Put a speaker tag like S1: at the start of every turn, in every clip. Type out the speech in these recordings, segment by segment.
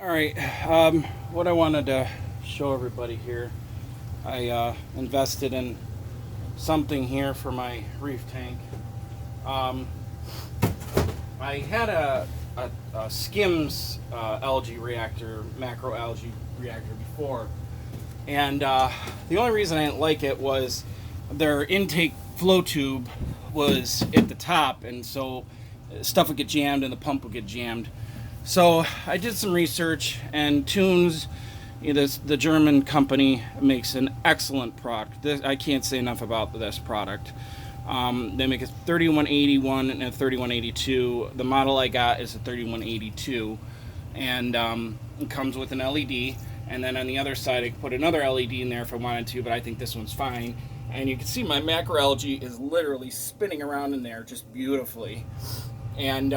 S1: Alright, what I wanted to show everybody here, I invested in something here for my reef tank. Um, I had a Skims algae reactor, macro algae reactor before, and the only reason I didn't like it was their intake flow tube was at the top, and so stuff would get jammed and the pump would get jammed. So I did some research, and Tunze, the German company, makes an excellent product. I can't say enough about this product. They make a 3181 and a 3182. The model I got is a 3182, and it comes with an LED. And then on the other side, I could put another LED in there if I wanted to, but I think this one's fine. And you can see my macroalgae is literally spinning around in there just beautifully. And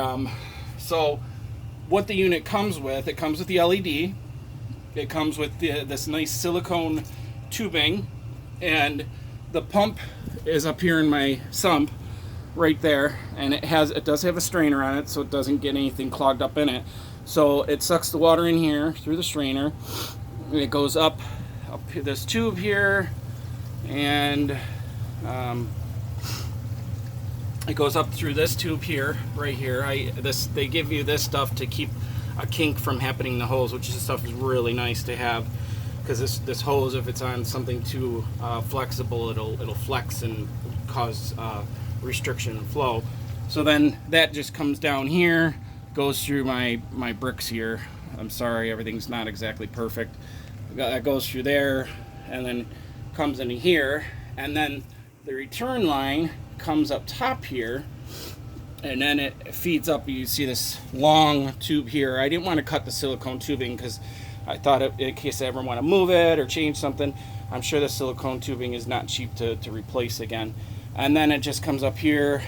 S1: so what the unit comes with, it comes with the LED, it comes with this nice silicone tubing, and the pump is up here in my sump right there, and it does have a strainer on it so it doesn't get anything clogged up in it. So it sucks the water in here through the strainer, and it goes up this tube here, and it goes up through this tube here, right here. They give you this stuff to keep a kink from happening in the hose, which is stuff is really nice to have, because this hose, if it's on something too flexible, it'll flex and cause restriction and flow. So then that just comes down here, goes through my bricks here. I'm sorry, everything's not exactly perfect. That goes through there, and then comes into here, and then the return line comes up top here, and then it feeds up. You see this long tube here. I didn't want to cut the silicone tubing because I thought in case I ever want to move it or change something, I'm sure the silicone tubing is not cheap to replace again. And then it just comes up here.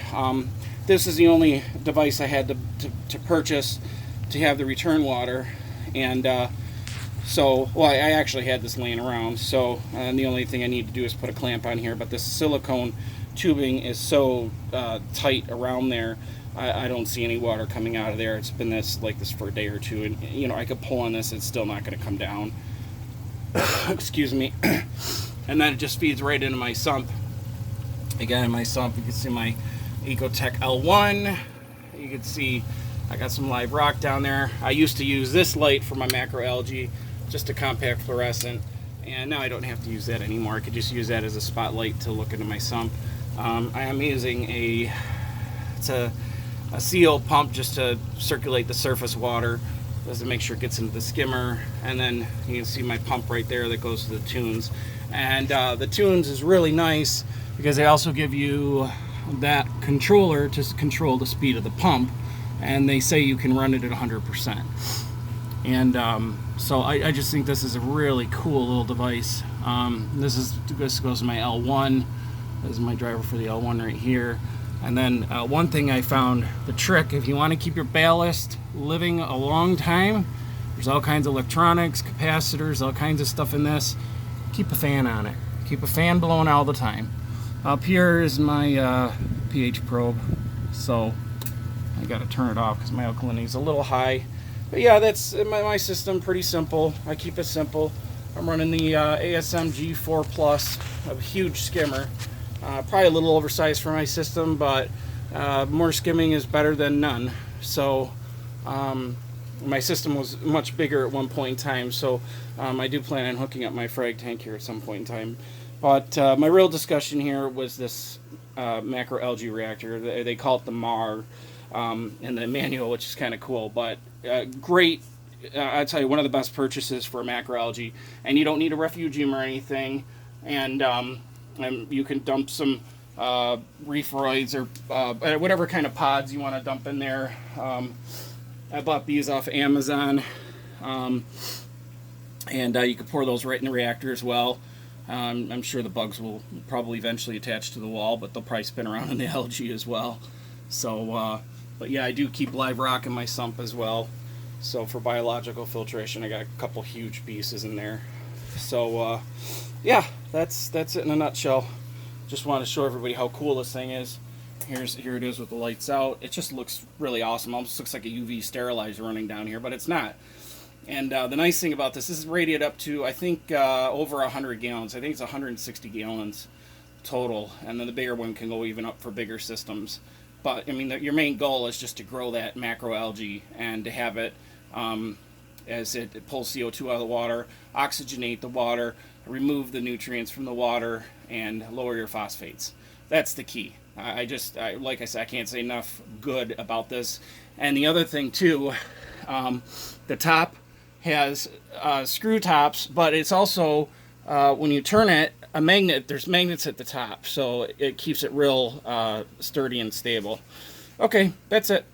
S1: This is the only device I had to purchase to have the return water, and I actually had this laying around, so and the only thing I need to do is put a clamp on here, but this silicone tubing is so tight around there, I don't see any water coming out of there. It's been like this for a day or two, and I could pull on this, it's still not going to come down. Excuse me. And then it just feeds right into my sump. Again, in my sump, you can see my Ecotech L1. You can see I got some live rock down there. I used to use this light for my macroalgae, just a compact fluorescent, and now I don't have to use that anymore. I could just use that as a spotlight to look into my sump. I am using a CO pump just to circulate the surface water, just to make sure it gets into the skimmer. And then you can see my pump right there that goes to the Tunze. And the Tunze is really nice because they also give you that controller to control the speed of the pump, and they say you can run it at 100%. And so I just think this is a really cool little device. This goes to my L1. This is my driver for the L1 right here. And then one thing I found, the trick, if you want to keep your ballast living a long time, there's all kinds of electronics, capacitors, all kinds of stuff in this. Keep a fan on it. Keep a fan blowing all the time. Up here is my pH probe, so I got to turn it off because my alkalinity is a little high. But yeah, that's my system, pretty simple. I keep it simple. I'm running the ASM G4 Plus, a huge skimmer. Probably a little oversized for my system, but more skimming is better than none. So my system was much bigger at one point in time, so I do plan on hooking up my frag tank here at some point in time. But my real discussion here was this macroalgae reactor. They call it the MAR in the manual, which is kind of cool, but great. I'd tell you, one of the best purchases for macroalgae, and you don't need a refugium or anything, and you can dump some reefroids or whatever kind of pods you want to dump in there. I bought these off Amazon, and you can pour those right in the reactor as well. I'm sure the bugs will probably eventually attach to the wall, but they'll probably spin around in the algae as well. So, but yeah, I do keep live rock in my sump as well. So for biological filtration, I got a couple huge pieces in there. So yeah, that's it in a nutshell. Just want to show everybody how cool this thing is. Here it is with the lights out. It just looks really awesome. Almost looks like a UV sterilizer running down here, but it's not. And the nice thing about this is rated up to, I think, over 100 gallons. I think it's 160 gallons total, and then the bigger one can go even up for bigger systems. But I mean, your main goal is just to grow that macroalgae and to have it, as it pulls CO2 out of the water, oxygenate the water, remove the nutrients from the water, and lower your phosphates. That's the key. Like I said, I can't say enough good about this. And the other thing too, the top has screw tops, but it's also, when you turn it, a magnet. There's magnets at the top, so it keeps it real sturdy and stable. Okay, that's it.